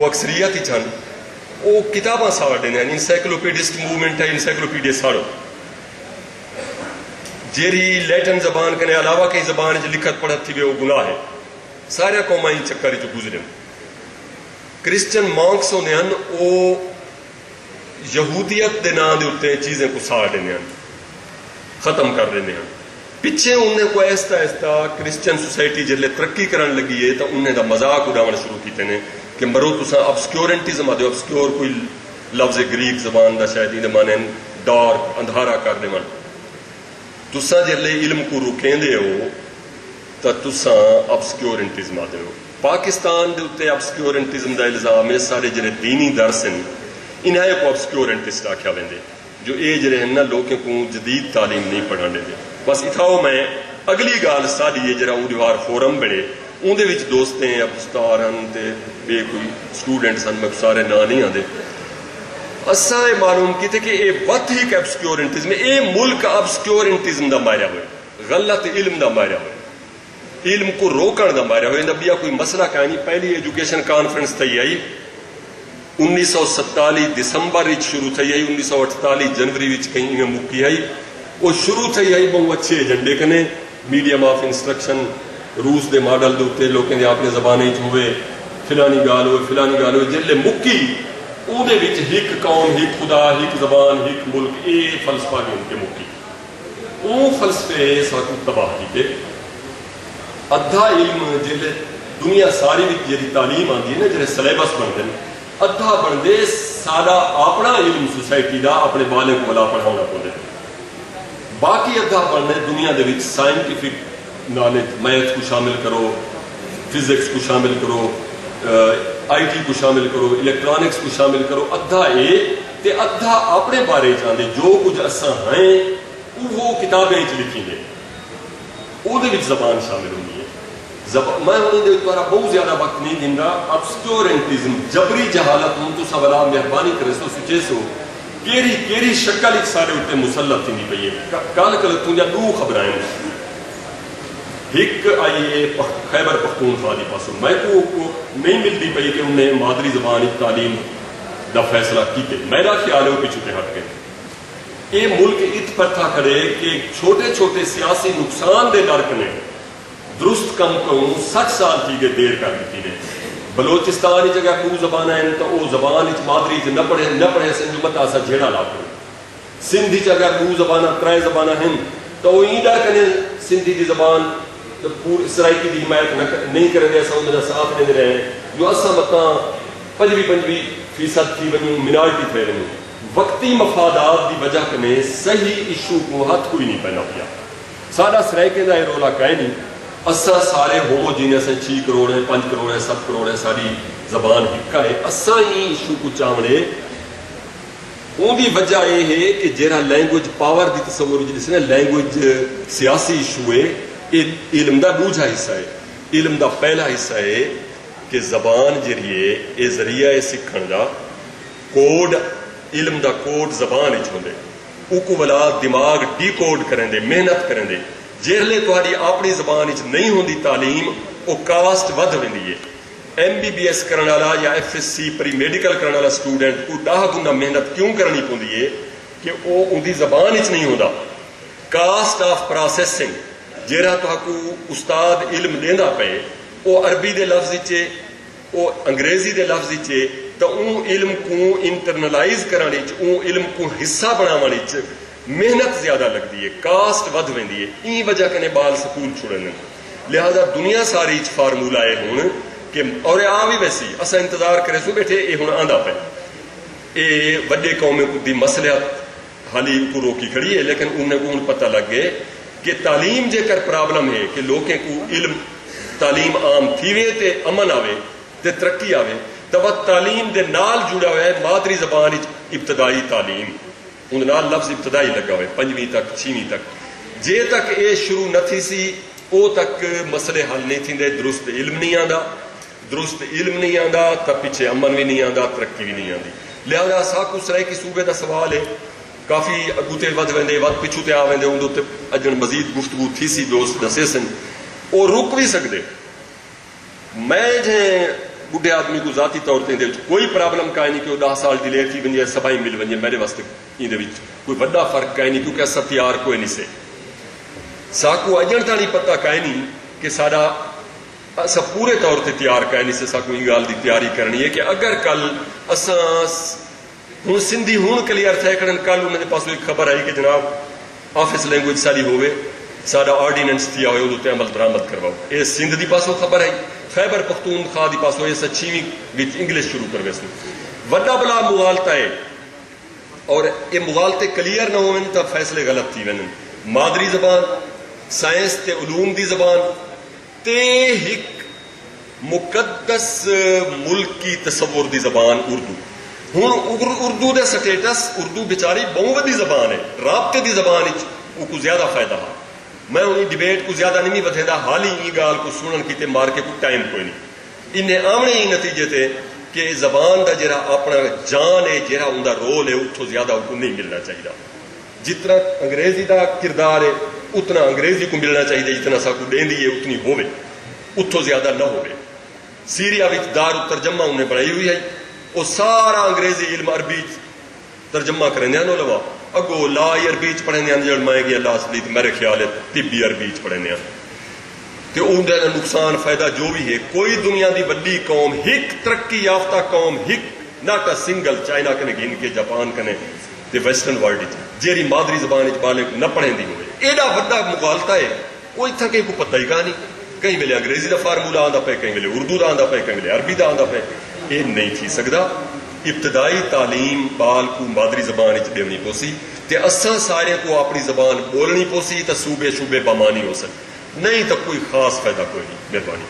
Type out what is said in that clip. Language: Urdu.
اکثریت ہی چند وہ کتاباں ساڑ دینے ہیں انسائکلوپیڈسٹ موومنٹ ہے انسائکلوپیڈیا ساڑو جیری لیٹن زبان کنے علاوہ کئی زبان جو لکھت پڑھت تھی وہ گناہ ہے سارے قومائیں چکر جو گزرے کرسچن مانکس ہونے ہیں وہ یہودیت دے نام دے اٹھتے ہیں چیزیں کو ساڑ دینے ہیں ختم کر دینے ہیں پیچھے انہیں کو ایستا ایستا کرسچن سوسائٹی جلے ترقی کرن لگی ہے تو انہیں دا مذاق اڑانا شروع کیتے ہیں کہ مرو تساں ابسکیورنٹزم آدھے ابسکیور کوئی لفظ گریک زبان دا شاید ہی مانے ڈارک اندھارا کر دے من تساں جلے علم کو رکیں دے ہو تو تساں ابسکیورنٹزم آدھے ہو پاکستان دے اتے ابسکیورنٹزم دا الزام ہے سارے جلے دینی درس ہیں انہیں کو ابسکیورنٹسٹ آکھیا ویندے جو اے جلے ہیں نا لوگوں کو جدید تعلیم نہیں پڑھانے دے بس اتھاؤ میں اگلی گال ساری یہ جرا اندیوار فورم بڑے اندے وچ دوستے ہیں ابستار ہیں تے بے کوئی سٹوڈنٹس ہیں میں سارے نا نہیں آدھے اساں یہ معلوم کیتے کہ اے بت ہی ابسکیورنٹزم اے ملک ابسکیورنٹزم دا ماریا ہوئے غلط علم دا ماریا ہوئے علم کو روکن دا ماریا ہوئے نبیہ کوئی مسئلہ کہانی پہلی ایجوکیشن کانفرنس تھی آئی 1947 دسمبر شروع تھی آئی 1948 جنوری کہیں مکی آئی وہ شروع تھی آئی بہت اچھے ایجنڈے کنے میڈیم آف انسٹرکشن روس دے ماڈل دے ہوتے لوگوں نے اپنے زبانیں ہوئے فلانی گال ہوئے جلے مکی اودے وچ ہک قوم ہک خدا ہک زبان ہک ملک اے فلسفہ بھی ان کے مکی او فلسفے ساتھ تباہ کیتے ادھا علم جلے دنیا ساری وچ جڑی تعلیم آندی ہے نا جڑے سلیبس بندے ادھا بندے سارا اپنا علم سوسائٹی دا اپنے بالے کو بلا پڑھانا پوندے باقی ادھا پڑھنے دنیا دے وچ سائنٹیفک نالج میتھ کو شامل کرو فزکس کو شامل کرو آئی ٹی کو شامل کرو الیکٹرانکس کو شامل کرو ادھا اے تے ادھا اپنے بارے چاندے جو کچھ اساں ہیں وہ کتابیں لکھی دے او دے وچ زبان شامل ہوئی ہے میں انہیں دے دوارا بہت زیادہ وقت نہیں دیں گا ابسکیورنٹزم جبری جہالت ہوں تو سوالا مہربانی کرے سو سچے سو کیری شکل ایک سارے اٹھتے مسلط تھی نہیں پئی ہے کال کلتوں یا دو خبرائیں ایک آئیے خیبر پختونخوا دی پاسوں میں کو نہیں ملتی پئی کہ انہیں مادری زبانی تعلیم دا فیصلہ کیتے میرا خیال ہے وہ پیچھے ہٹ گئے یہ ملک ات پر تھا کرے کہ چھوٹے چھوٹے سیاسی نقصان دے ڈر کنے درست کم کہوں 60 سال کی گئے دیر کر دیتی نے بلوچستان ہی جگہ کو زبان ہے تو وہ زبان ہی مادری ہی نہ پڑھے سنجمت آسا جھیڑا لاکھوں سندھی جگہ کو زبانہ ترائے زبانہ ہیں تو وہ این ڈر کنے سندھی دی زبان تو پور سرائکی دی حمایت نہیں کریں گے ایسا انہیں صاف نہیں رہے ہیں جو اسا مطلب 25% تھی ونی منارٹی تھے رہے ہیں وقتی مفادات دی وجہ کنے صحیح ایشو کو ہاتھ کوئی نہیں پہنا پیا سارا سرائکے دا رولا کہے نہیں اسا سارے ہوموجینس ہیں 6 کروڑ ہیں 5 کروڑ ہیں 7 کروڑ ہیں ساری زبان ہکا ہے اسا ہی ایشو کو چاوڑے ان دی وجہ یہ ہے کہ جیرا لینگویج پاور دی تصور جس نے لینگویج سیاسی ایشو ہے علم دا دوجا حصہ ہے علم دا پہلا حصہ ہے کہ زبان جریے اے ذریعہ سکھن دا کوڈ علم دا کوڈ زبان ہی چھوندے او کو ولا دماغ ڈی کوڈ کریں دے محنت کریں دے جہلے تہاڈی اپنی زبان وچ نہیں ہوندی تعلیم او کاسٹ ود ویندی ہے MBBS کرن والا یا FSC پری میڈیکل کرن والا سٹوڈنٹ کو 10 گنا محنت کیوں کرنی پوندی ہے کہ او اندی زبان وچ نہیں ہوندا کاسٹ آف پروسیسنگ جیرا تو کو استاد علم دیندا پے او عربی دے لفظ وچے او انگریزی دے لفظ وچے تو اون علم کو انٹرنلائز کرنے وچ اون علم کو حصہ بناون وچ محنت زیادہ لگتی ہے کاسٹ ود ویندی ہے این وجہ کنے بال سکول چھڑن لہذا دنیا ساری وچ فارمولا ہے ہن کہ اور آ بھی ویسی اسا انتظار کرے سو بیٹھے اے ہن آندا پے اے وڈے قوم دی مصلحت حالی کو روکی کھڑی ہے لیکن انہیں کو پتہ لگ گئے کہ تعلیم جے کر پرابلم ہے کہ لوگوں کو علم تعلیم عام تھیوے تے امن آوے تے ترقی آوے تو وہ تعلیم دے نال جڑا ہوا ہے مادری زبان ابتدائی تعلیم ان نال لفظ ابتدائی لگا ہوئے 5ویں تک 6ویں تک جے تک اے شروع نہ تھی سی او تک مسئلے حل نہیں تھی دے درست علم نہیں آندا درست علم نہیں آندا تا پیچھے امن بھی نہیں آندا ترقی بھی نہیں آندی لہذا ساکو سرائے کی صوبے دا سوال ہے کافی اگوتے ود ویندے ود پچھو تے آویندے ان تے اجن مزید گفتگو تھی سی دوست دسے سن او رک بھی سکدے میں جے بڈھے آدمی کو ذاتی طور تے کوئی پرابلم کائیں نہیں کہ وہ 10 سال ڈیلے تھی ونجے سبائی مل ونجے میرے واسطے کوئی وڈا فرق کائیں نہیں کیونکہ اسا تیار کوئی نہیں سے ساکو اجن تا نہیں پتہ کائیں نہیں کہ سارا اسا پورے طور تے تیار کائیں نہیں سے ساکو یہ گال دی تیاری کرنی ہے کہ اگر کل اسا ہوں سندھی ہوں کلیئر تھے کھڑن کل انہوں نے پاس ایک خبر آئی کہ جناب آفس لینگویج ساری ہوئے سارا آرڈیننس تھیا ہوئے ادھتے عمل درآمد کرواؤ یہ سندھ دی پاسوں خبر آئی خیبر پختونخوا دی پاسوں یہ سچیویں وچ انگلش شروع کر ویسے وڈا بلا مغالطہ ہے اور یہ مغالطے کلیئر نہ ہوئے تو فیصلے غلط تھی ونن مادری زبان سائنس تے علوم دی زبان تے ایک مقدس ملکی تصور دی زبان اردو ہوں اردو دے سٹیٹس اردو بیچاری بہت وڈی زبان ہے رابطے دی زبان کو زیادہ فائدہ ہے میں انہیں ڈیبیٹ کو زیادہ نہیں بدھے دا حال ہی یہ گال کو سنن کی تے مار کے کوئی ٹائم کوئی نہیں انہیں آمنے ہی نتیجے تھے کہ زبان دا جرا اپنا جان ہے جرا ان دا رول ہے اتھو زیادہ ان کو نہیں ملنا چاہیے جتنا انگریزی دا کردار ہے اتنا انگریزی کو ملنا چاہیے جتنا سا کو دین دی ہے اتنی ہوئے اتھو زیادہ نہ ہوئے سیریا وچ دار ترجمہ انہیں بڑھائی ہوئی ہے وہ سارا انگریزی علم عربی ترجمہ کریں دیا نو لوا اگو لا عربی پڑھیں دیا جڑ میں گیا اللہ اصلی میرے خیال ہے طبی عربی پڑھیں دیا کہ ان دے نقصان فائدہ جو بھی ہے کوئی دنیا دی بڑی قوم ہک ترقی یافتہ قوم ہک ناٹ اے سنگل چائنا کنے گن کے جاپان کنے تے ویسٹرن ورلڈ جیری مادری زبان بالے نہ پڑھیں دی ہوئے ایڈا بڑا مغالطہ ہے کوئی تھا کہیں کو پتہ ہی کہانی کہیں ملے انگریزی دا فارمولہ آندا پہ کہیں ملے اردو دا آندا پہ کہیں ملے عربی دا آندا پہ یہ نہیں تھی سکتا ابتدائی تعلیم بال کو مادری زبان دینی پوسی تے اساں سارے کو اپنی زبان بولنی پوسی تو صوبے شوبے بامانی ہو سکے نہیں تو کوئی خاص فائدہ کوئی نہیں مہربانی